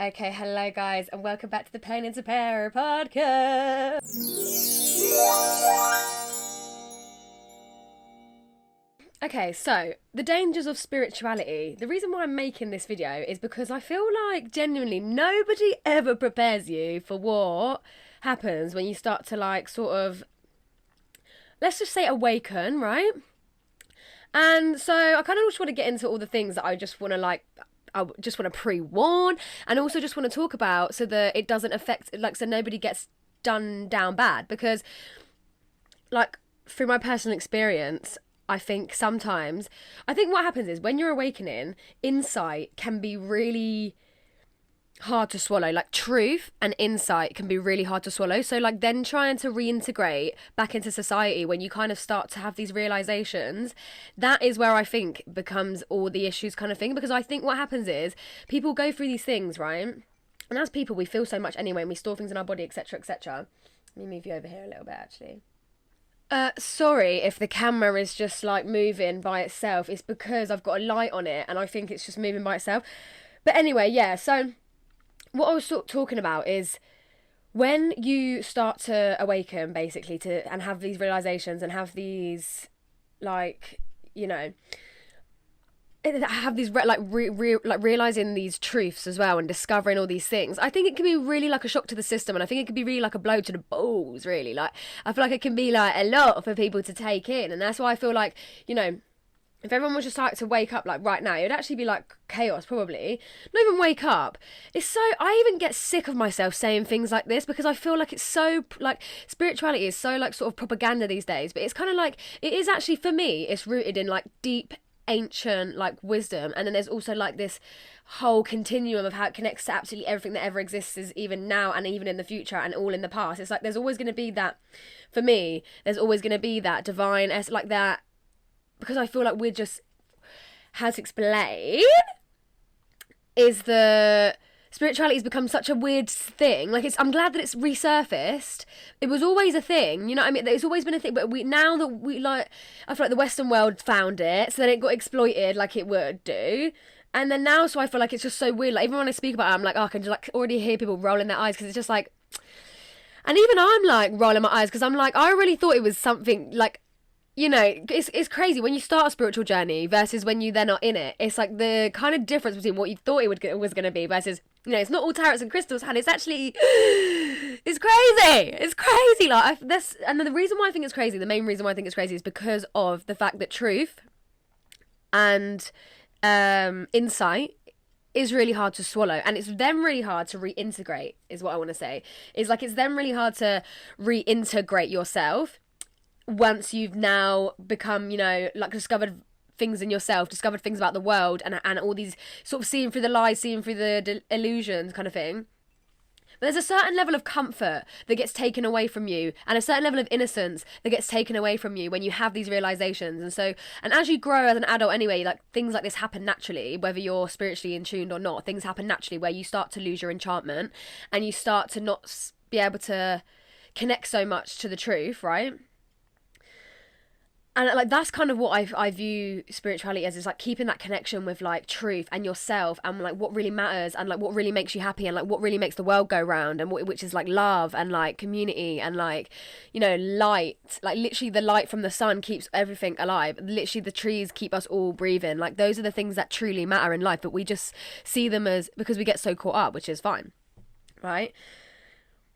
Okay, hello guys, and welcome back to the Pain into Power podcast. Okay, so the dangers of spirituality. The reason why I'm making this video is because I feel like genuinely nobody ever prepares you for what happens when you start to let's just say awaken, right? And so I kind of just want to get into all the things that I just want to pre-warn and also just want to talk about so that it doesn't affect, so nobody gets done down bad. Because, through my personal experience, I think what happens is when you're awakening, insight can be really hard to swallow. Like, truth and insight can be really hard to swallow. So then trying to reintegrate back into society when you kind of start to have these realizations, that is where I think becomes all the issues kind of thing. Because I think what happens is people go through these things, right? And as people, we feel so much anyway, and we store things in our body, etc., etc. Let me move you over here a little bit, actually. Sorry if the camera is just moving by itself. It's because I've got a light on it and I think it's just moving by itself. But anyway, yeah, so what I was talking about is when you start to awaken, basically, and have these realizations and have these, have these realizing these truths as well and discovering all these things. I think it can be really a shock to the system, and I think it can be really a blow to the balls. Really, I feel like it can be a lot for people to take in, and that's why I feel if everyone was just to wake up right now, it would actually be chaos, probably. Not even wake up. I even get sick of myself saying things like this because I feel like it's so, spirituality is so, sort of propaganda these days. But it's kind of it is actually, for me, it's rooted in, deep, ancient, wisdom. And then there's also, this whole continuum of how it connects to absolutely everything that ever exists, is even now and even in the future and all in the past. It's there's always going to be that, for me, there's always going to be that divine, that, because I feel we're just, how to explain, is the spirituality has become such a weird thing. I'm glad that it's resurfaced. It was always a thing, you know what I mean? It's always been a thing, but now that I feel the Western world found it, so then it got exploited like it would do. And then now, so I feel it's just so weird. Even when I speak about it, I'm I can just already hear people rolling their eyes because it's just and even I'm rolling my eyes because I'm I really thought it was something it's crazy when you start a spiritual journey versus when you then are in it. It's the kind of difference between what you thought it was going to be versus, it's not all tarots and crystals, and it's actually, it's crazy. It's crazy. And the reason why I think it's crazy, the main reason why I think it's crazy is because of the fact that truth and insight is really hard to swallow, and it's then really hard to reintegrate, is what I want to say. It's it's then really hard to reintegrate yourself once you've now become, discovered things in yourself, discovered things about the world, and all these sort of seeing through the lies, seeing through the illusions kind of thing. But there's a certain level of comfort that gets taken away from you, and a certain level of innocence that gets taken away from you when you have these realizations. And as you grow as an adult anyway, things like this happen naturally, whether you're spiritually in tuned or not. Things happen naturally where you start to lose your enchantment and you start to not be able to connect so much to the truth, right? And that's kind of what I view spirituality as, is keeping that connection with truth and yourself, and what really matters, and what really makes you happy, and what really makes the world go round, and which is love and community and light. Literally the light from the sun keeps everything alive. Literally the trees keep us all breathing. Those are the things that truly matter in life, but we just see them as, because we get so caught up, which is fine, right?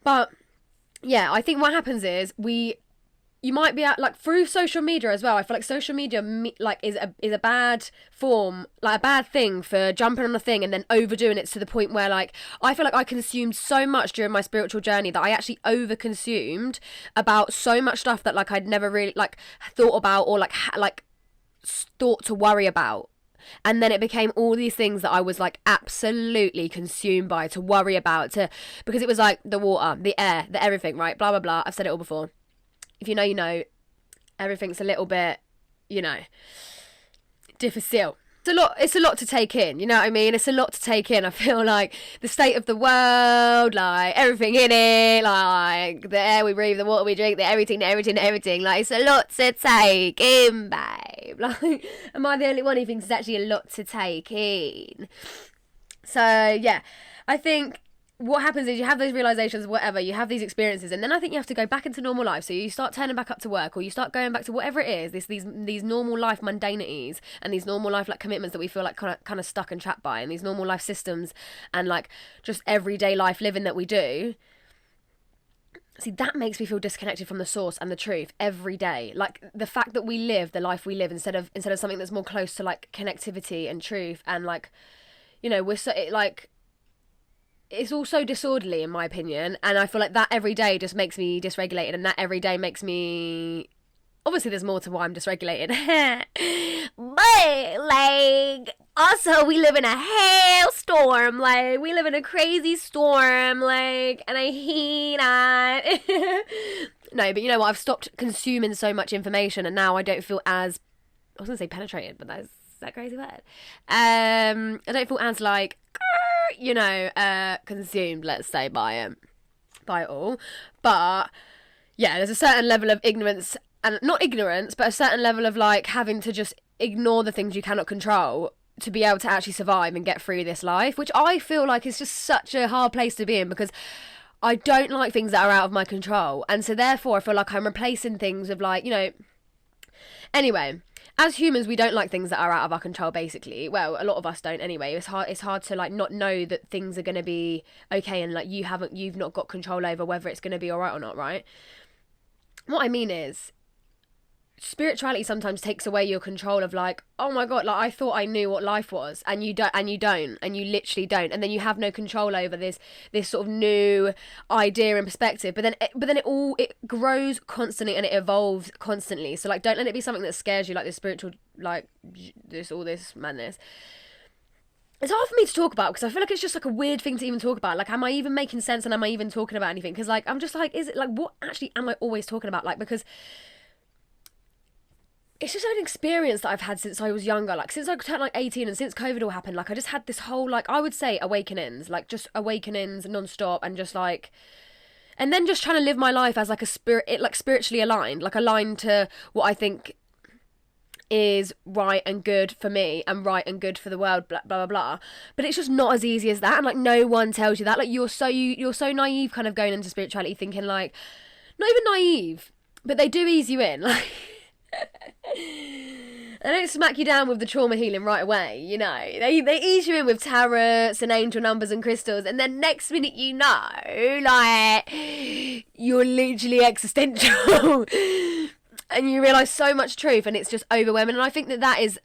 But yeah, I think what happens is you might be through social media as well. I feel social media is a bad form, a bad thing for jumping on a thing and then overdoing it to the point where I feel I consumed so much during my spiritual journey that I actually over consumed about so much stuff that I'd never really thought about or thought to worry about. And then it became all these things that I was absolutely consumed by, to worry about, because it was the water, the air, the everything, right? Blah blah blah. I've said it all before. If you know, you know. Everything's a little bit, difficile. It's a lot to take in, you know what I mean? It's a lot to take in. I feel the state of the world, everything in it, the air we breathe, the water we drink, the everything. It's a lot to take in, babe. Am I the only one who thinks it's actually a lot to take in? So, yeah. I think what happens is you have those realizations, whatever, you have these experiences, and then I think you have to go back into normal life. So you start turning back up to work, or you start going back to whatever it is, these normal life mundanities and these normal life like commitments that we feel like kind of stuck and trapped by, and these normal life systems and like just everyday life living that we do. See, that makes me feel disconnected from the source and the truth every day. Like the fact that we live the life we live instead of something that's more close to like connectivity and truth, and like, you know, we're so like, it's all so disorderly in my opinion, and I feel like that every day just makes me dysregulated, and that every day makes me, obviously there's more to why I'm dysregulated, but like also we live in a hailstorm, like we live in a crazy storm, like, and I hate that. No, but you know what, I've stopped consuming so much information, and now I don't feel as, I was gonna say penetrated, but that's that crazy word. I don't feel as like, you know, consumed, let's say, by it all. But yeah, there's a certain level of ignorance, and not ignorance, but a certain level of like having to just ignore the things you cannot control to be able to actually survive and get through this life, which I feel like is just such a hard place to be in, because I don't like things that are out of my control, and so therefore I feel like I'm replacing things with like, you know, anyway. As humans, we don't like things that are out of our control, basically. Well, a lot of us don't anyway. It's hard to like not know that things are going to be okay, and like you've not got control over whether it's going to be all right or not, right? What I mean is, spirituality sometimes takes away your control of like, oh my god, like I thought I knew what life was, and you don't, and you literally don't, and then you have no control over this sort of new idea and perspective. But then it grows constantly and it evolves constantly. So like, don't let it be something that scares you, like this spiritual, like all this madness. It's hard for me to talk about because I feel like it's just like a weird thing to even talk about. Like, am I even making sense, and am I even talking about anything? Because like, I'm just like, is it like, what actually am I always talking about? Like, because it's just an experience that I've had since I was younger, like since I turned like 18, and since COVID all happened, like I just had this whole, like, I would say awakenings, like just awakenings non-stop, and just like, and then just trying to live my life as like a spirit, like spiritually aligned, like aligned to what I think is right and good for me and right and good for the world, blah blah blah blah. But it's just not as easy as that, and like no one tells you that. Like you're so naive kind of going into spirituality thinking, like, not even naive, but they do ease you in, like they don't smack you down with the trauma healing right away, you know. They ease you in with tarots and angel numbers and crystals, and then next minute, you know, like, you're literally existential and you realise so much truth, and it's just overwhelming. And I think that is,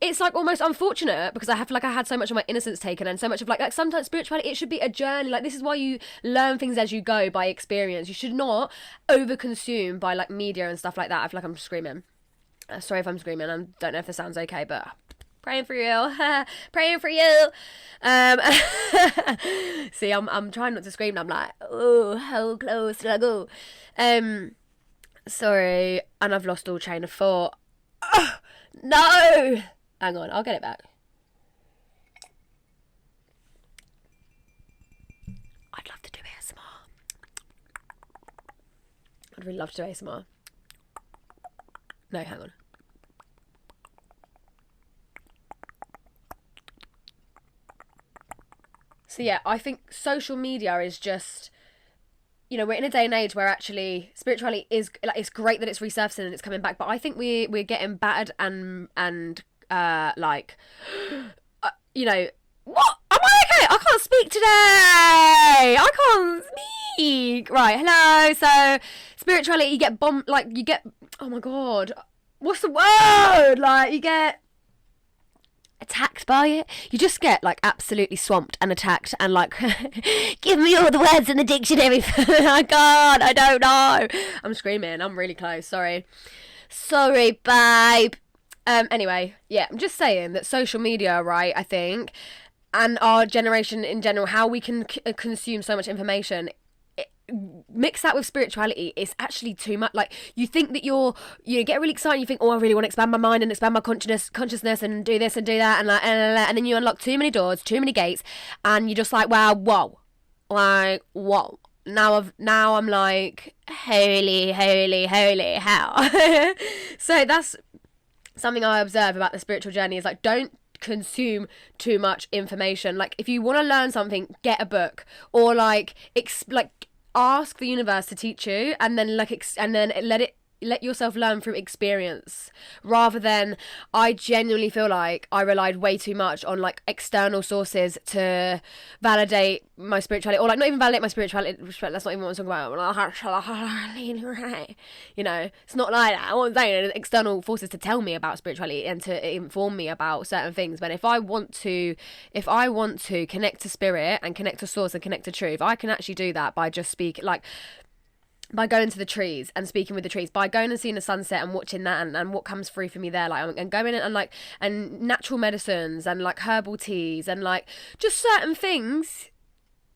it's like almost unfortunate, because I had so much of my innocence taken, and so much of like sometimes spirituality, it should be a journey. Like, this is why you learn things as you go, by experience. You should not overconsume by like media and stuff like that. I feel like I'm screaming. Sorry if I'm screaming. I don't know if this sounds okay, but praying for you. Praying for you. See, I'm trying not to scream, and I'm like, oh, how close did I go? Sorry, and I've lost all train of thought. Oh, no! Hang on, I'll get it back. I'd love to do ASMR. I'd really love to do ASMR. No, hang on. So yeah, I think social media is just, you know, we're in a day and age where actually spirituality is like, it's great that it's resurfacing and it's coming back, but I think we're getting battered and like, you know, what? Am I okay? I can't speak today. I can't speak. Right, hello. So spirituality, you get bombed, like you get, oh my god, what's the word? Like, you get attacked by it. You just get like absolutely swamped and attacked, and like, give me all the words in the dictionary. I can't, I don't know. I'm screaming, I'm really close, sorry babe. Anyway, yeah, I'm just saying that social media, right, I think, and our generation in general, how we can consume so much information, mix that with spirituality, it's actually too much. Like, you think that you get really excited, you think, oh, I really want to expand my mind and expand my consciousness and do this and do that, and like, and then you unlock too many doors, too many gates, and you're just like, wow, whoa, like, whoa. Now I'm like, holy hell. So that's something I observe about the spiritual journey, is like, don't consume too much information. Like, if you want to learn something, get a book, or like ask the universe to teach you, and then and then let yourself learn through experience, rather than, I genuinely feel like I relied way too much on like external sources to validate my spirituality, or like not even validate my spirituality. That's not even what I'm talking about. You know, it's not like that. What I'm saying is external forces to tell me about spirituality and to inform me about certain things. But if I want to connect to spirit and connect to source and connect to truth, I can actually do that by just by going to the trees and speaking with the trees, by going and seeing the sunset and watching that, and what comes through for me there, like, and going in and like, and natural medicines and like herbal teas and like just certain things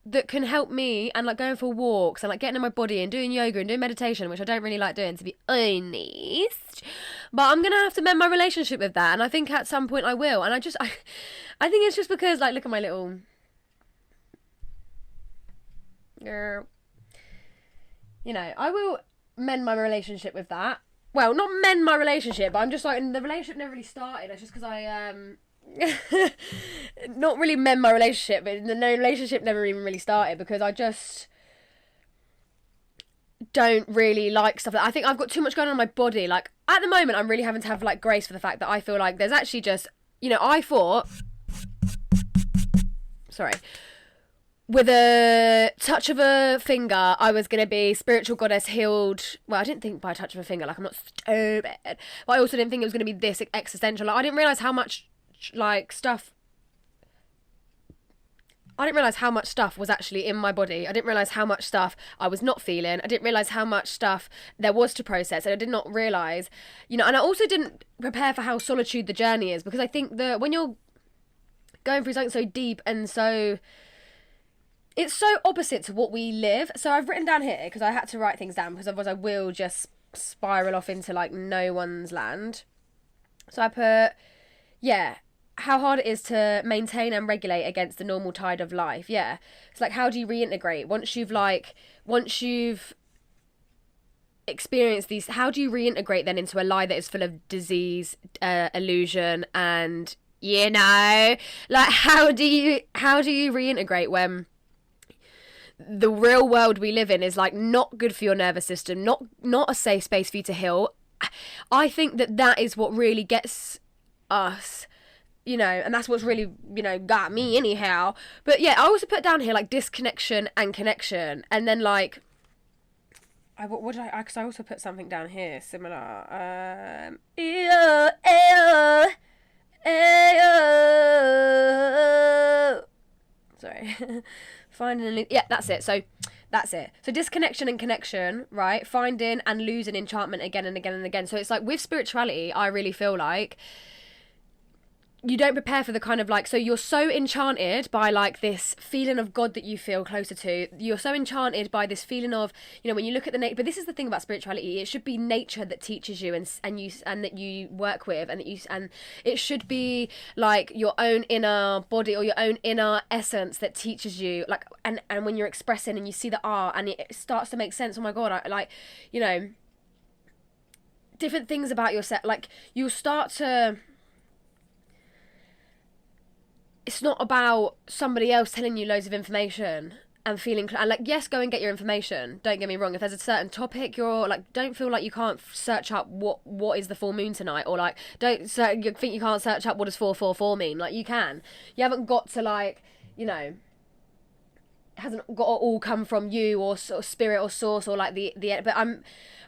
that can help me, and like going for walks and like getting in my body and doing yoga and doing meditation, which I don't really like doing, to be honest, but I'm gonna have to mend my relationship with that, and I think at some point I will. And I think it's just because, like, look at my little girl. You know, I will mend my relationship with that. Well, not mend my relationship, but I'm just like, the relationship never really started. It's just because I, not really mend my relationship, but the relationship never even really started because I just don't really like stuff. I think I've got too much going on in my body. Like, at the moment, I'm really having to have like grace for the fact that I feel like there's actually just, you know, I thought, sorry, with a touch of a finger, I was going to be spiritual goddess healed. Well, I didn't think by a touch of a finger, like, I'm not stupid. But I also didn't think it was going to be this existential. Like, I didn't realise how much, like, stuff... I didn't realise how much stuff was actually in my body. I didn't realise how much stuff I was not feeling. I didn't realise how much stuff there was to process. And I did not realise, you know... And I also didn't prepare for how solitude the journey is. Because I think that when you're going through something so deep and so... It's so opposite to what we live. So I've written down here, because I had to write things down, because otherwise I will just spiral off into, like, no one's land. So I put, yeah, how hard it is to maintain and regulate against the normal tide of life. Yeah. It's like, how do you reintegrate? Once you've experienced these, how do you reintegrate then into a lie that is full of disease, illusion, and, you know, like, how do you reintegrate when the real world we live in is like not good for your nervous system, not a safe space for you to heal? I think that is what really gets us, you know, and that's what's really, you know, got me anyhow. But yeah, I also put down here like disconnection and connection, and then like what did I? Because I also put something down here similar. Sorry. Finding, yeah, that's it. So disconnection and connection, right? Finding and losing enchantment again and again and again. So it's like with spirituality, I really feel like you don't prepare for the kind of like, so you're so enchanted by like this feeling of God that you feel closer to. You're so enchanted by this feeling of, you know, when you look at the nature. But this is the thing about spirituality: it should be nature that teaches you and that you work with, and it should be like your own inner body or your own inner essence that teaches you. Like, and when you're expressing and you see the art and it starts to make sense. Oh my God, I like, you know, different things about yourself. Like, you'll start to. It's not about somebody else telling you loads of information and feeling... And, like, yes, go and get your information. Don't get me wrong. If there's a certain topic, you're, like, don't feel like you can't search up what is the full moon tonight. Or, like, you think you can't search up what does 444 mean. Like, you can. You haven't got to, like, you know... It hasn't got to all come from you or sort of spirit or source or, like, but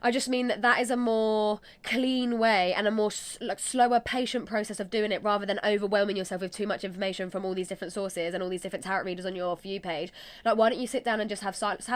I just mean that is a more clean way and a more like slower, patient process of doing it, rather than overwhelming yourself with too much information from all these different sources and all these different tarot readers on your view page. Like, why don't you sit down and just have silence?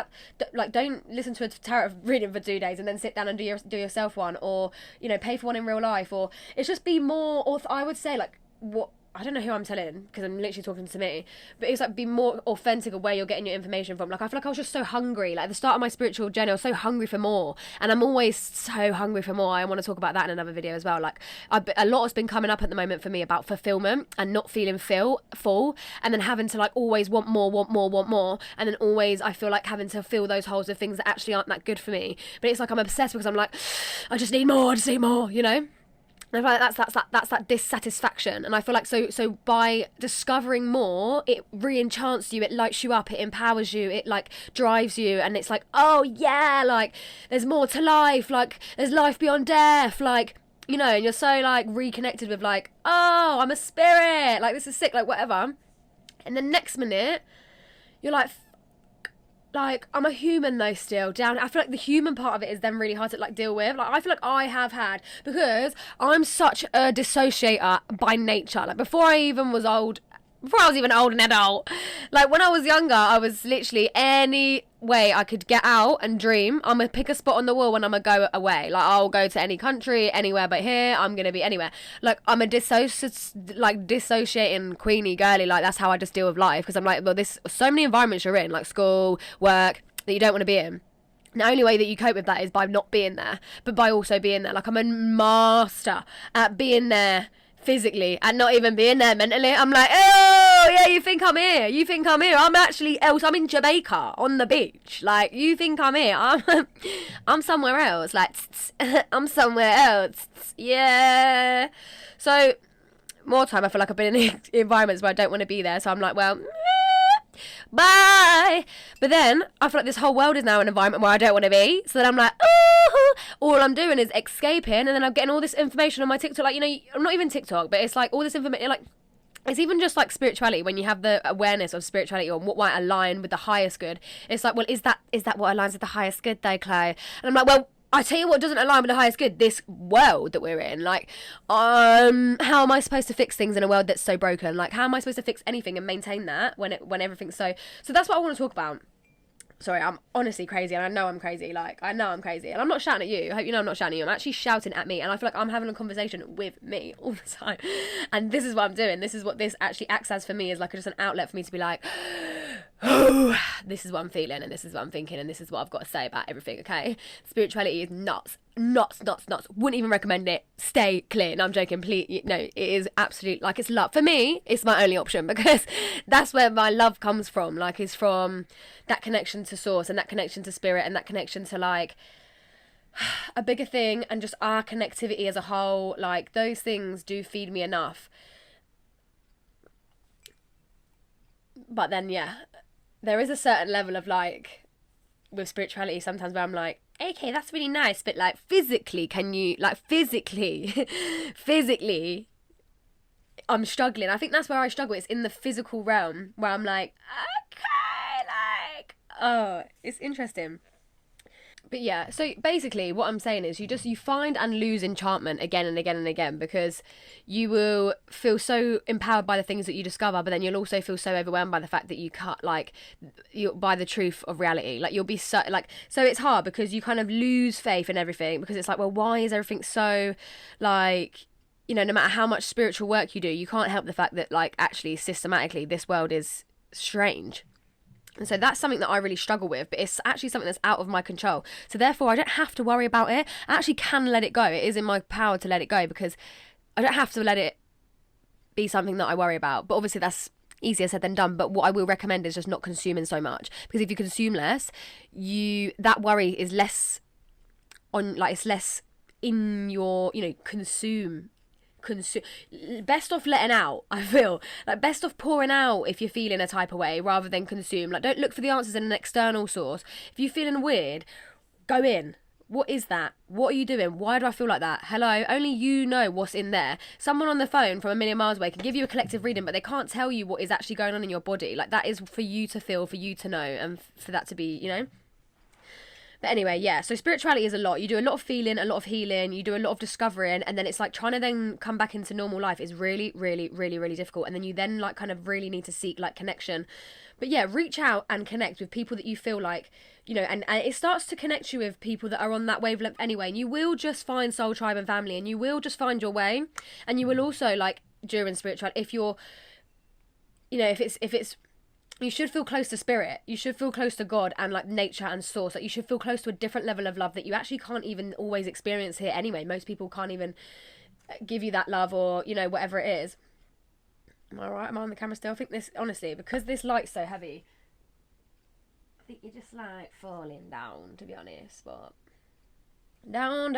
Like, don't listen to a tarot reading for 2 days and then sit down and do yourself one, or, you know, pay for one in real life, or it's just be more. Or I would say, like, what. I don't know who I'm telling, because I'm literally talking to me, but it's like, be more authentic of where you're getting your information from. Like, I feel like I was just so hungry, like at the start of my spiritual journey, I was so hungry for more, and I'm always so hungry for more. I want to talk about that in another video as well. Like, a lot has been coming up at the moment for me about fulfillment and not feeling full, and then having to like always want more, and then always I feel like having to fill those holes with things that actually aren't that good for me. But it's like I'm obsessed because I'm like, I just need more, you know. And I feel like that's that dissatisfaction. And I feel like so by discovering more, it re-enchants you, it lights you up, it empowers you, it like drives you, and it's like, oh yeah, like there's more to life, like there's life beyond death, like, you know, and you're so like reconnected with like, oh, I'm a spirit, like this is sick, like whatever. And the next minute, you're like, I'm a human though still. Down, I feel like the human part of it is then really hard to like deal with. Like I feel like I have had, because I'm such a dissociator by nature. Like before I even was old, before I was even old and adult, like when I was younger, I was literally any way I could get out and dream, I'm gonna pick a spot on the wall when I'm gonna go away. Like I'll go to any country, anywhere but here. I'm gonna be anywhere. Like I'm a dissociating queenie girly. Like that's how I just deal with life, because I'm like, well, this so many environments you're in, like school, work, that you don't want to be in. The only way that you cope with that is by not being there, but by also being there. Like I'm a master at being there physically and not even being there mentally. I'm like, oh yeah, you think I'm here? You think I'm here? I'm actually else. I'm in Jamaica on the beach. Like you think I'm here? I'm somewhere else. Like I'm somewhere else. Yeah. So more time, I feel like I've been in environments where I don't want to be there. So I'm like, well, bye. But then I feel like this whole world is now an environment where I don't want to be. So then I'm like, oh, all I'm doing is escaping, and then I'm getting all this information on my TikTok. Like, you know, I'm not even TikTok, but it's like all this information. Like, it's even just like spirituality. When you have the awareness of spirituality or what might align with the highest good, it's like, well, is that what aligns with the highest good though, Chloe? And I'm like, well, I tell you what doesn't align with the highest good, this world that we're in. Like, how am I supposed to fix things in a world that's so broken? Like, how am I supposed to fix anything and maintain that when everything's so that's what I want to talk about. Sorry, I'm honestly crazy, and I know I'm crazy. Like, I know I'm crazy, and I'm not shouting at you. I hope you know I'm not shouting at you. I'm actually shouting at me, and I feel like I'm having a conversation with me all the time. And this is what I'm doing. This is what this actually acts as for me, is like just an outlet for me to be like, oh, this is what I'm feeling, and this is what I'm thinking, and this is what I've got to say about everything, okay? Spirituality is nuts. Wouldn't even recommend it. Stay clear. No, I'm joking. Please, no, it is absolute, like, it's love. For me, it's my only option, because that's where my love comes from. Like, it's from that connection to source, and that connection to spirit, and that connection to like a bigger thing, and just our connectivity as a whole. Like, those things do feed me enough. But then, yeah, there is a certain level of like with spirituality sometimes where I'm like, okay, that's really nice, but like physically, can you like physically I'm struggling. I think that's where I struggle. It's in the physical realm where I'm like, okay, like, oh, it's interesting. But yeah, so basically what I'm saying is you find and lose enchantment again and again and again, because you will feel so empowered by the things that you discover, but then you'll also feel so overwhelmed by the fact that you cut like by the truth of reality. Like you'll be so like, so it's hard because you kind of lose faith in everything, because it's like, well, why is everything so like, you know, no matter how much spiritual work you do, you can't help the fact that like actually systematically this world is strange. And so that's something that I really struggle with, but it's actually something that's out of my control. So therefore, I don't have to worry about it. I actually can let it go. It is in my power to let it go, because I don't have to let it be something that I worry about. But obviously that's easier said than done. But what I will recommend is just not consuming so much, because if you consume less, that worry is less on, like, it's less in your, you know, consume best off letting out. I feel like best off pouring out if you're feeling a type of way, rather than consume. Like, don't look for the answers in an external source. If you're feeling weird, go in. What is that? What are you doing? Why do I feel like that? Hello? Only you know what's in there. Someone on the phone from a million miles away can give you a collective reading, but they can't tell you what is actually going on in your body. Like, that is for you to feel, for you to know, and for that to be, you know. But anyway, yeah, so spirituality is a lot. You do a lot of feeling, a lot of healing, you do a lot of discovering, and then it's like trying to then come back into normal life is really, really, really, really difficult. And then you then like kind of really need to seek like connection. But yeah, reach out and connect with people that you feel like, you know, and it starts to connect you with people that are on that wavelength anyway. And you will just find soul, tribe and family, and you will just find your way. And you will also, like, during spirituality, if you're, you know, if it's you should feel close to spirit. You should feel close to God and like nature and source. Like, you should feel close to a different level of love that you actually can't even always experience here anyway. Most people can't even give you that love, or, you know, whatever it is. Am I right? Am I on the camera still? I think this, honestly, because this light's so heavy, I think you're just like falling down, to be honest. But down.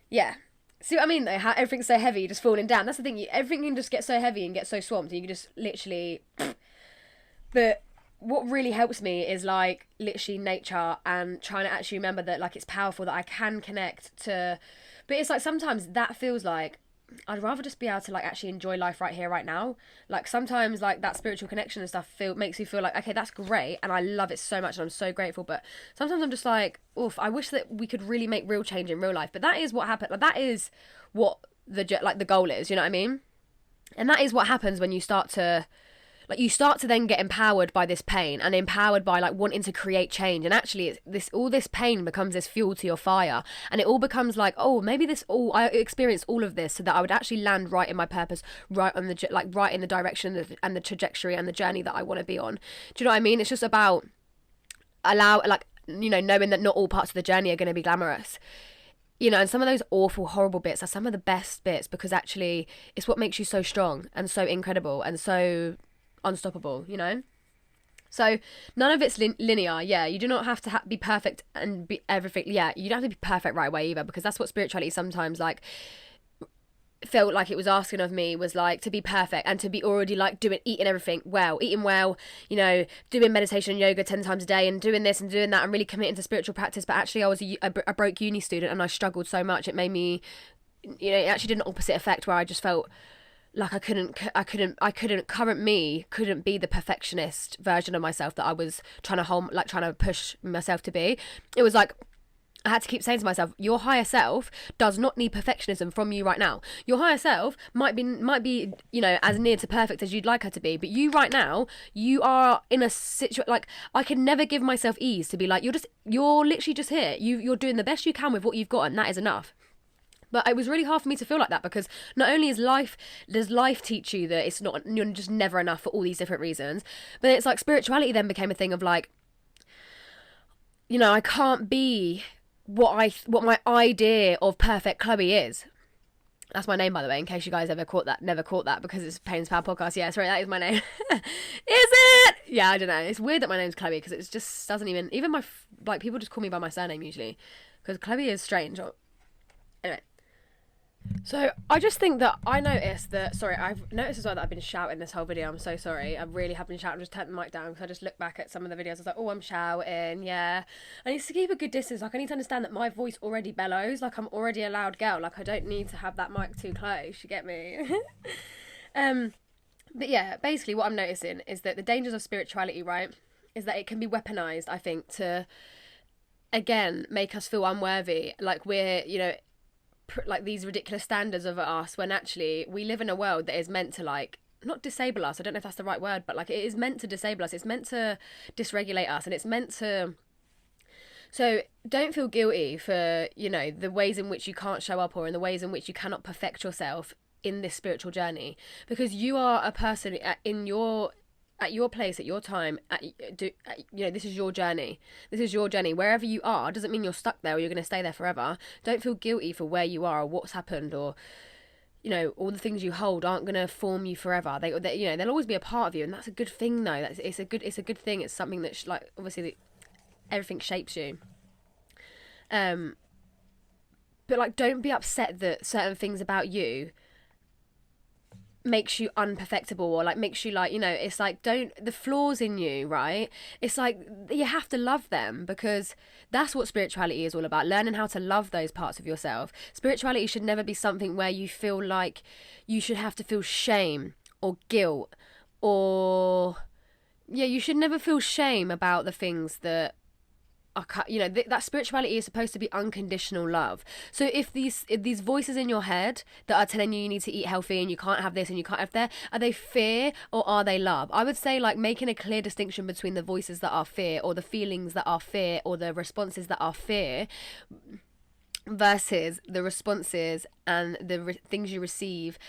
Yeah. See what I mean though? How everything's so heavy, just falling down. That's the thing. Everything can just get so heavy and get so swamped, and you can just literally. But what really helps me is like literally nature and trying to actually remember that like it's powerful that I can connect to. But it's like sometimes that feels like I'd rather just be able to like actually enjoy life right here, right now. Like sometimes like that spiritual connection and stuff makes you feel like, okay, that's great and I love it so much and I'm so grateful. But sometimes I'm just like, oof, I wish that we could really make real change in real life. But that is what happened. Like that is what the goal is. You know what I mean? And that is what happens when you start to then get empowered by this pain and empowered by like wanting to create change, and actually it's all this pain becomes this fuel to your fire, and it all becomes like, oh, maybe I experienced all of this so that I would actually land right in my purpose, right on the right in the direction and the trajectory and the journey that I want to be on. Do you know what I mean? It's just about knowing that not all parts of the journey are going to be glamorous. And some of those awful, horrible bits are some of the best bits, because actually it's what makes you so strong and so incredible and so unstoppable. So none of it's linear. Yeah, you do not have to be perfect and be everything. Yeah, you don't have to be perfect right away either, because that's what spirituality sometimes like felt like it was asking of me, was like to be perfect and to be already like eating well, doing meditation and yoga 10 times a day and doing this and doing that and really committing to spiritual practice. But actually I was a broke uni student and I struggled so much, it made me, it actually did an opposite effect where I just felt like current me couldn't be the perfectionist version of myself that I was trying to push myself to be. It was like I had to keep saying to myself, your higher self does not need perfectionism from you right now. Your higher self might be as near to perfect as you'd like her to be, but you right now, you are in a situation like I can never give myself ease to be like, you're literally just here. You're doing the best you can with what you've got, and that is enough. But it was really hard for me to feel like that, because not only does life teach you that you're just never enough for all these different reasons, but it's like spirituality then became a thing of like, I can't be what my idea of perfect Chloe is. That's my name, by the way, in case you guys never caught that, because it's Pain's Power Podcast. Yeah, sorry, that is my name. Is it? Yeah, I don't know. It's weird that my name's Chloe, because it just doesn't even my, like, people just call me by my surname usually, because Chloe is strange. Anyway. So I just think that I've noticed as well that I've been shouting this whole video. I'm so sorry. I really have been shouting. Just turned the mic down because I just looked back at some of the videos. I was like, oh, I'm shouting. Yeah. I need to keep a good distance. Like, I need to understand that my voice already bellows. Like, I'm already a loud girl. Like, I don't need to have that mic too close. You get me? But yeah, basically what I'm noticing is that the dangers of spirituality, right, is that it can be weaponized, I think, to, again, make us feel unworthy. Like we're, like these ridiculous standards of us, when actually we live in a world that is meant to like not disable us. I don't know if that's the right word, but like it is meant to disable us. It's meant to dysregulate us, and it's meant to. So don't feel guilty for the ways in which you can't show up, or in the ways in which you cannot perfect yourself in this spiritual journey, because you are a person at your place, at your time, this is your journey. This is your journey. Wherever you are doesn't mean you're stuck there or you're going to stay there forever. Don't feel guilty for where you are or what's happened, or all the things you hold aren't going to form you forever. They'll always be a part of you, and that's a good thing though. It's a good thing. It's something that like obviously everything shapes you. But like, don't be upset that certain things about you makes you unperfectable, or like makes you like, it's like, the flaws in you, right? It's like you have to love them, because that's what spirituality is all about, learning how to love those parts of yourself. Spirituality should never be something where you feel like you should have to feel shame or guilt, or you should never feel shame about the things that that spirituality is supposed to be unconditional love. So if these voices in your head that are telling you need to eat healthy and you can't have this and you can't have that, are they fear or are they love? I would say like making a clear distinction between the voices that are fear, or the feelings that are fear, or the responses that are fear, versus the responses and the things you receive,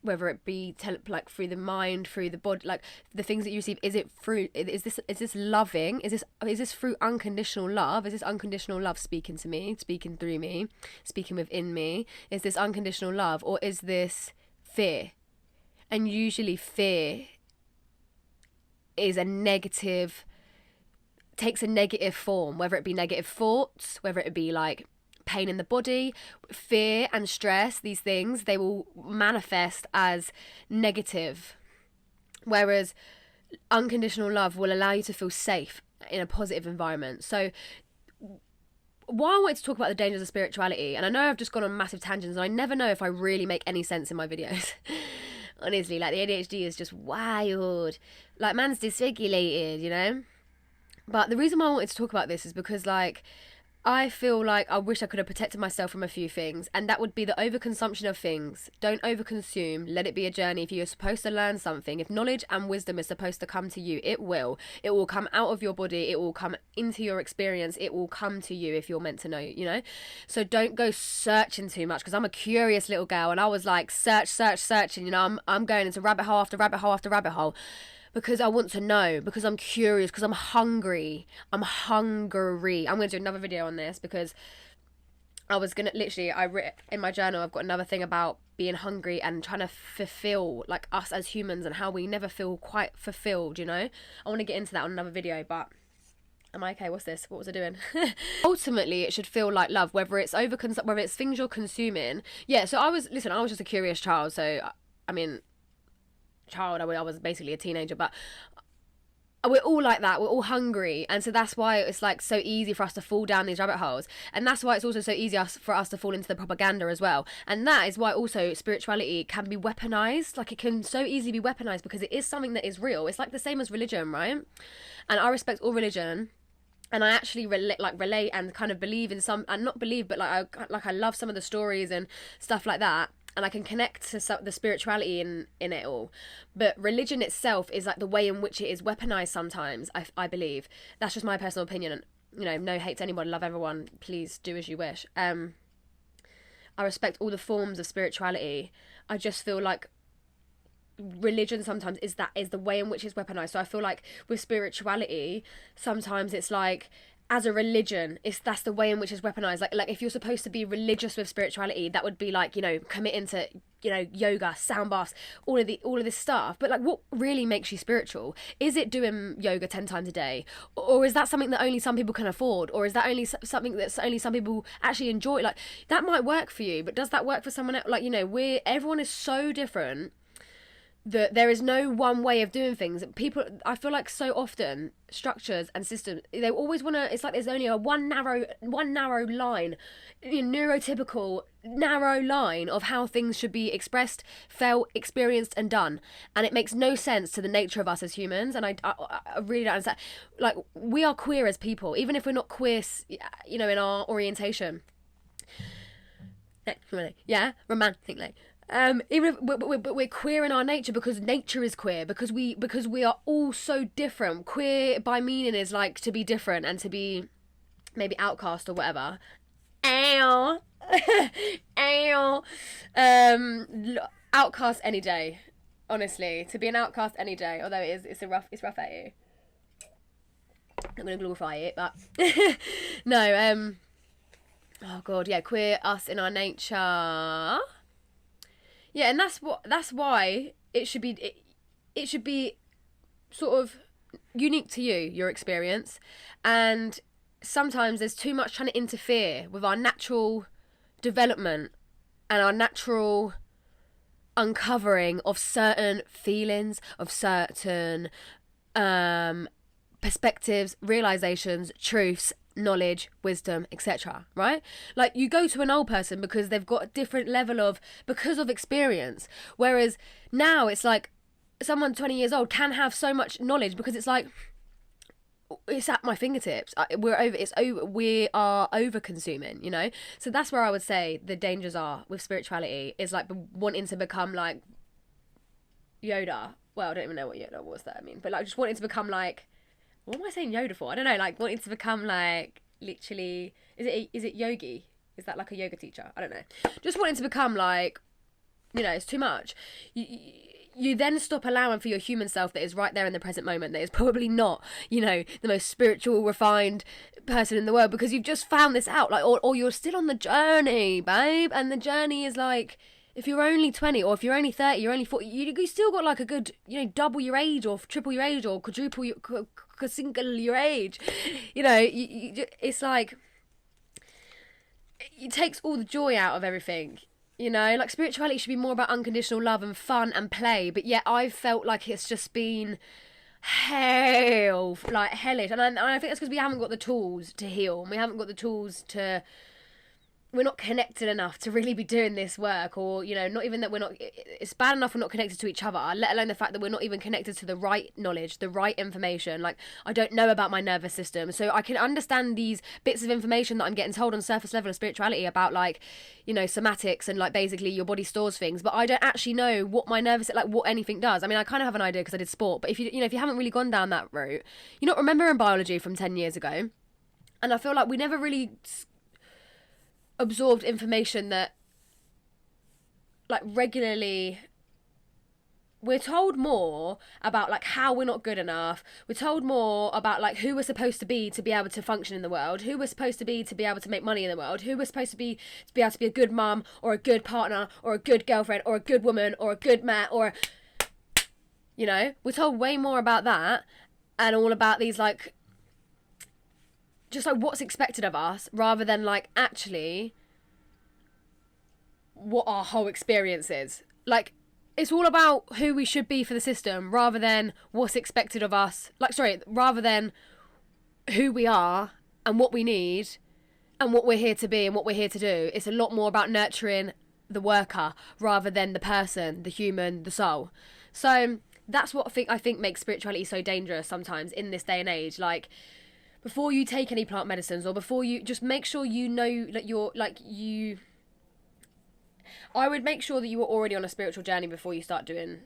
whether it be like through the mind, through the body, like the things that you receive. Is this loving? Is this through unconditional love? Is this unconditional love speaking to me, speaking through me, speaking within me? Is this unconditional love, or is this fear? And usually fear is takes a negative form, whether it be negative thoughts, whether it be like pain in the body, fear and stress, these things, they will manifest as negative. Whereas unconditional love will allow you to feel safe in a positive environment. So why I wanted to talk about the dangers of spirituality, and I know I've just gone on massive tangents, and I never know if I really make any sense in my videos. Honestly, like, the ADHD is just wild. Like, man's dysregulated, you know? But the reason why I wanted to talk about this is because, like, I feel like I wish I could have protected myself from a few things, and that would be the overconsumption of things. Don't overconsume. Let it be a journey. If you're supposed to learn something, if knowledge and wisdom is supposed to come to you, it will. It will come out of your body. It will come into your experience. It will come to you if you're meant to know, you know? So don't go searching too much, because I'm a curious little girl, and I was like, searching, you know? I'm going into rabbit hole after rabbit hole after rabbit hole. Because I want to know, because I'm curious, because I'm hungry. I'm hungry. I'm going to do another video on this, because I was going to, literally, in my journal, I've got another thing about being hungry and trying to fulfill, like, us as humans, and how we never feel quite fulfilled, you know? I want to get into that on another video, but am I okay? What's this? What was I doing? Ultimately, it should feel like love, whether it's whether it's things you're consuming. Yeah, so I was just a curious child, so, I mean, I was basically a teenager, but we're all like that. We're all hungry, and so that's why it's like so easy for us to fall down these rabbit holes, and that's why it's also so easy for us to fall into the propaganda as well. And that is why also spirituality can be weaponized. Like, it can so easily be weaponized, because it is something that is real. It's like the same as religion, right? And I respect all religion, and I actually relate and kind of believe in some, and not believe, but I love some of the stories and stuff like that. And I can connect to the spirituality in it all. But religion itself is like the way in which it is weaponized sometimes, I believe. That's just my personal opinion. And, you know, no hate to anyone, love everyone. Please do as you wish. I respect all the forms of spirituality. I just feel like religion sometimes is the way in which it's weaponized. So I feel like with spirituality, sometimes it's like, as a religion, that's the way in which it's weaponized. Like if you're supposed to be religious with spirituality, that would be like, you know, committing to, you know, yoga, sound baths, all of this stuff. But like, what really makes you spiritual? Is it doing yoga 10 times a day, or is that something that only some people can afford, or is that only something that's only some people actually enjoy? Like, that might work for you, but does that work for someone else? Like, you know, everyone is so different that there is no one way of doing things. People, I feel like so often, structures and systems, they always want to, it's like there's only one narrow line, neurotypical narrow line of how things should be expressed, felt, experienced and done. And it makes no sense to the nature of us as humans. And I really don't understand. Like, we are queer as people, even if we're not queer, you know, in our orientation. Yeah, romantically. Even if we're queer in our nature, because nature is queer, because we are all so different. Queer by meaning is like to be different and to be maybe outcast or whatever. Ow. Ow. Outcast any day, honestly. To be an outcast any day, although it's rough at you. I'm not gonna glorify it, but no. Oh god, yeah, queer, us in our nature. Yeah, and that's why it should be sort of unique to you, your experience. And sometimes there's too much trying to interfere with our natural development and our natural uncovering of certain feelings, of certain perspectives, realizations, truths, knowledge, wisdom, etc. Right? Like, you go to an old person because they've got a different level because of experience, whereas now it's like someone 20 years old can have so much knowledge because it's like, it's at my fingertips. We are over consuming, you know. So that's where I would say the dangers are with spirituality, is like wanting to become like Yoda. Well, I don't even know what's that I mean, but like just wanting to become like, what am I saying Yoda for? I don't know, like wanting to become like, literally, is it Yogi? Is that like a yoga teacher? I don't know. Just wanting to become like, you know, it's too much. You then stop allowing for your human self that is right there in the present moment, that is probably not, you know, the most spiritual, refined person in the world, because you've just found this out, like, or you're still on the journey, babe, and the journey is like, if you're only 20 or if you're only 30, you're only 40, you still got like a good, you know, double your age or triple your age or quadruple single your age, you know. It's like, it takes all the joy out of everything. You know, like spirituality should be more about unconditional love and fun and play, but yet I've felt like it's just been hell, like hellish. And I think that's because we haven't got the tools to heal, and we haven't got the tools to, we're not connected enough to really be doing this work, or, you know, not even that we're not, it's bad enough we're not connected to each other, let alone the fact that we're not even connected to the right knowledge, the right information. Like, I don't know about my nervous system, so I can understand these bits of information that I'm getting told on surface level of spirituality about, like, you know, somatics and like basically your body stores things, but I don't actually know what my nervous, like what anything does. I mean, I kind of have an idea because I did sport, but if you haven't really gone down that route, you're not remembering biology from 10 years ago. And I feel like we never really absorbed information that, like, regularly, we're told more about, like, how we're not good enough. We're told more about, like, who we're supposed to be able to function in the world, who we're supposed to be able to make money in the world, who we're supposed to be able to be a good mum or a good partner or a good girlfriend or a good woman or a good man, or, you know, we're told way more about that, and all about these, like, just like what's expected of us, rather than like actually what our whole experience is. Like, it's all about who we should be for the system, rather than what's expected of us. Like, sorry, rather than who we are and what we need and what we're here to be and what we're here to do. It's a lot more about nurturing the worker rather than the person, the human, the soul. So that's what I think makes spirituality so dangerous sometimes in this day and age. Like, before you take any plant medicines, or before you, just make sure you know that you're, like, I would make sure that you were already on a spiritual journey before you start doing,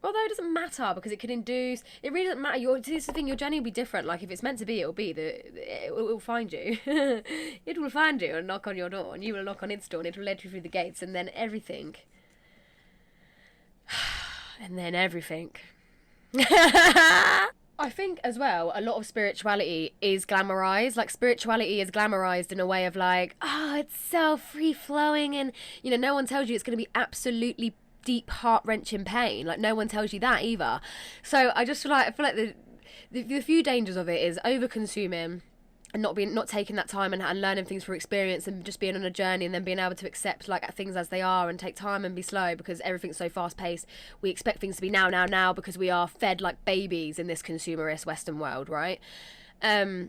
although it doesn't matter, because it could induce, it really doesn't matter, this is the thing, your journey will be different. Like, if it's meant to be, it'll be, it will find you. It will find you and knock on your door, and you will knock on its door, and it will let you through the gates, and then everything. And then everything. I think as well, a lot of spirituality is glamorized. Like, spirituality is glamorized in a way of like, oh, it's so free flowing, and, you know, no one tells you it's going to be absolutely deep, heart wrenching pain. Like, no one tells you that either. So I just feel like the few dangers of it is over consuming and not taking that time and learning things through experience, and just being on a journey, and then being able to accept, like, things as they are and take time and be slow, because everything's so fast paced. We expect things to be now because we are fed like babies in this consumerist Western world, right? No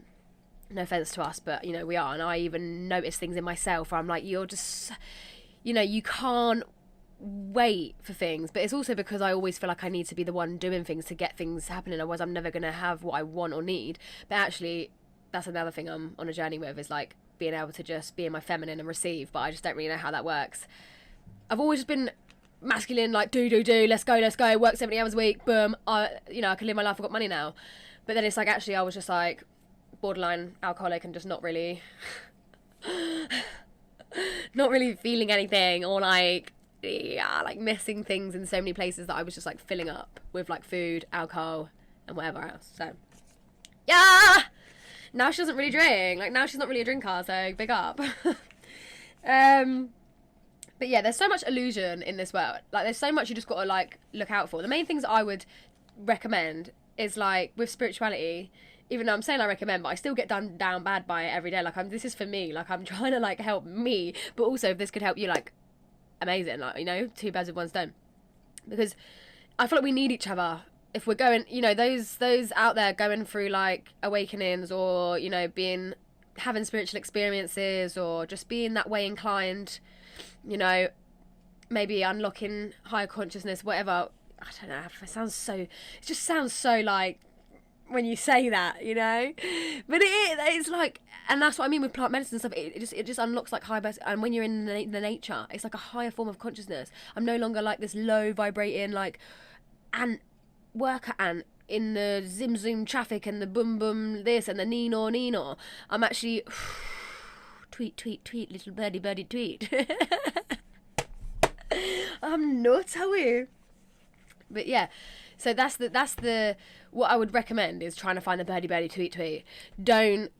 offense to us, but, you know, we are. And I even notice things in myself where I'm like, you're just, you know, you can't wait for things. But it's also because I always feel like I need to be the one doing things to get things happening, otherwise I'm never going to have what I want or need. But actually, that's another thing I'm on a journey with, is like being able to just be in my feminine and receive, but I just don't really know how that works. I've always just been masculine, like do, let's go, work 70 hours a week, boom, I can live my life, I've got money now. But then it's like, actually, I was just like borderline alcoholic and just not really feeling anything, or like, yeah, like missing things in so many places that I was just like filling up with like food, alcohol, and whatever else. So yeah, now she doesn't really drink. Like, now she's not really a drinker, so big up. But yeah, there's so much illusion in this world. Like, there's so much you just got to, like, look out for. The main things I would recommend is, like, with spirituality, even though I'm saying I recommend, but I still get done down bad by it every day. Like, this is for me. Like, I'm trying to, like, help me. But also, if this could help you, like, amazing. Like, you know, two birds with one stone. Because I feel like we need each other. If we're going, you know, those out there going through, like, awakenings, or, you know, having spiritual experiences, or just being that way inclined, you know, maybe unlocking higher consciousness, whatever. I don't know, it just sounds so, like, when you say that, you know, but it's like, and that's what I mean with plant medicine stuff. It just unlocks, like, high, and when you're in the nature, it's like a higher form of consciousness. I'm no longer like this low vibrating, like, worker ant in the zim zoom traffic and the boom boom this and the nino. I'm actually tweet, little birdie tweet. I'm not aware. But yeah, so that's the what I would recommend, is trying to find the birdie tweet. Don't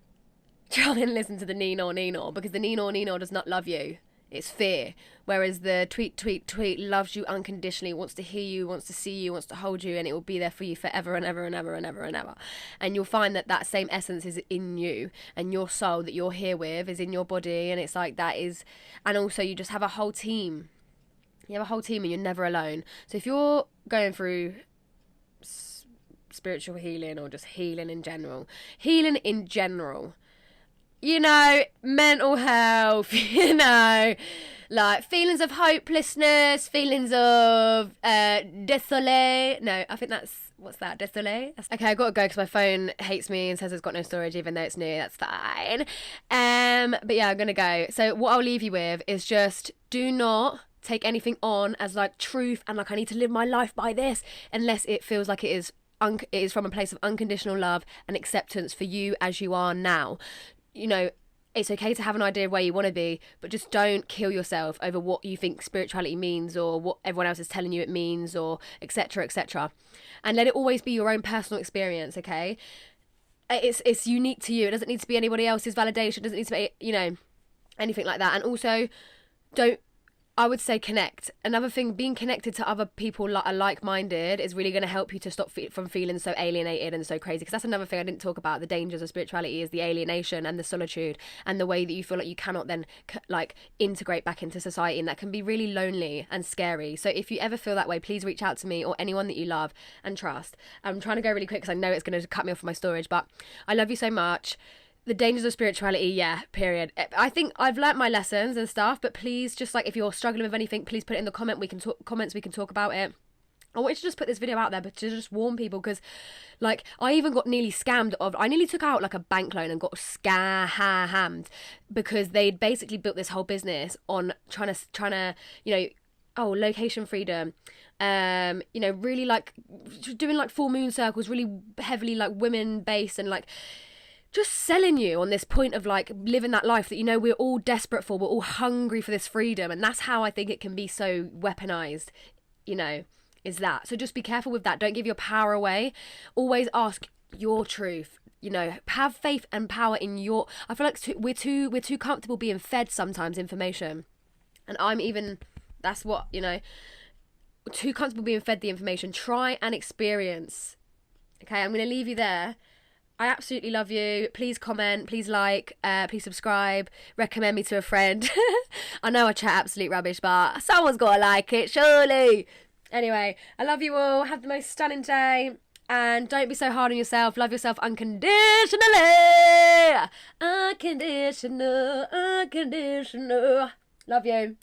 try and listen to the nino, because the nino does not love you. It's fear. Whereas the tweet, tweet, tweet loves you unconditionally, wants to hear you, wants to see you, wants to hold you, and it will be there for you forever and ever and ever and ever and ever. And you'll find that that same essence is in you, and your soul that you're here with is in your body, and it's like that is, and also you just have a whole team. You have a whole team and you're never alone. So if you're going through spiritual healing or just healing in general, you know, mental health, you know, like feelings of hopelessness, feelings of désolé. No, I think that's, what's that, désolé? Okay, I gotta go because my phone hates me and says it's got no storage even though it's new. That's fine. But yeah, I'm gonna go. So what I'll leave you with is just do not take anything on as like truth and like I need to live my life by this unless it feels like it is from a place of unconditional love and acceptance for you as you are now. You know, it's okay to have an idea of where you want to be, but just don't kill yourself over what you think spirituality means or what everyone else is telling you it means or etc, etc. And let it always be your own personal experience, okay? It's unique to you. It doesn't need to be anybody else's validation. It doesn't need to be, you know, anything like that. And also, I would say connect. Another thing, being connected to other people that are like-minded is really going to help you to stop from feeling so alienated and so crazy. Because that's another thing I didn't talk about. The dangers of spirituality is the alienation and the solitude and the way that you feel like you cannot then like integrate back into society, and that can be really lonely and scary. So if you ever feel that way, please reach out to me or anyone that you love and trust. I'm trying to go really quick because I know it's going to cut me off from my storage, but I love you so much. The dangers of spirituality, yeah, period. I think I've learnt my lessons and stuff, but please, just like if you're struggling with anything, please put it in the comments. We can talk about it. I wanted to just put this video out there, but to just warn people, because like I even got nearly scammed I nearly took out like a bank loan and got scammed because they'd basically built this whole business on trying to, you know, location freedom, you know, really like doing like full moon circles, really heavily like women based, and like just selling you on this point of like living that life that, you know, we're all desperate for, we're all hungry for this freedom. And that's how I think it can be so weaponized, you know, is that. So just be careful with that. Don't give your power away. Always ask your truth, you know, have faith and power in your, I feel like we're too comfortable being fed sometimes information. And that's what, you know, too comfortable being fed the information. Try and experience. Okay, I'm going to leave you there. I absolutely love you. Please comment, please like, please subscribe, recommend me to a friend. I know I chat absolute rubbish, but someone's got to like it, surely. Anyway, I love you all. Have the most stunning day. And don't be so hard on yourself. Love yourself unconditionally. Unconditional. Love you.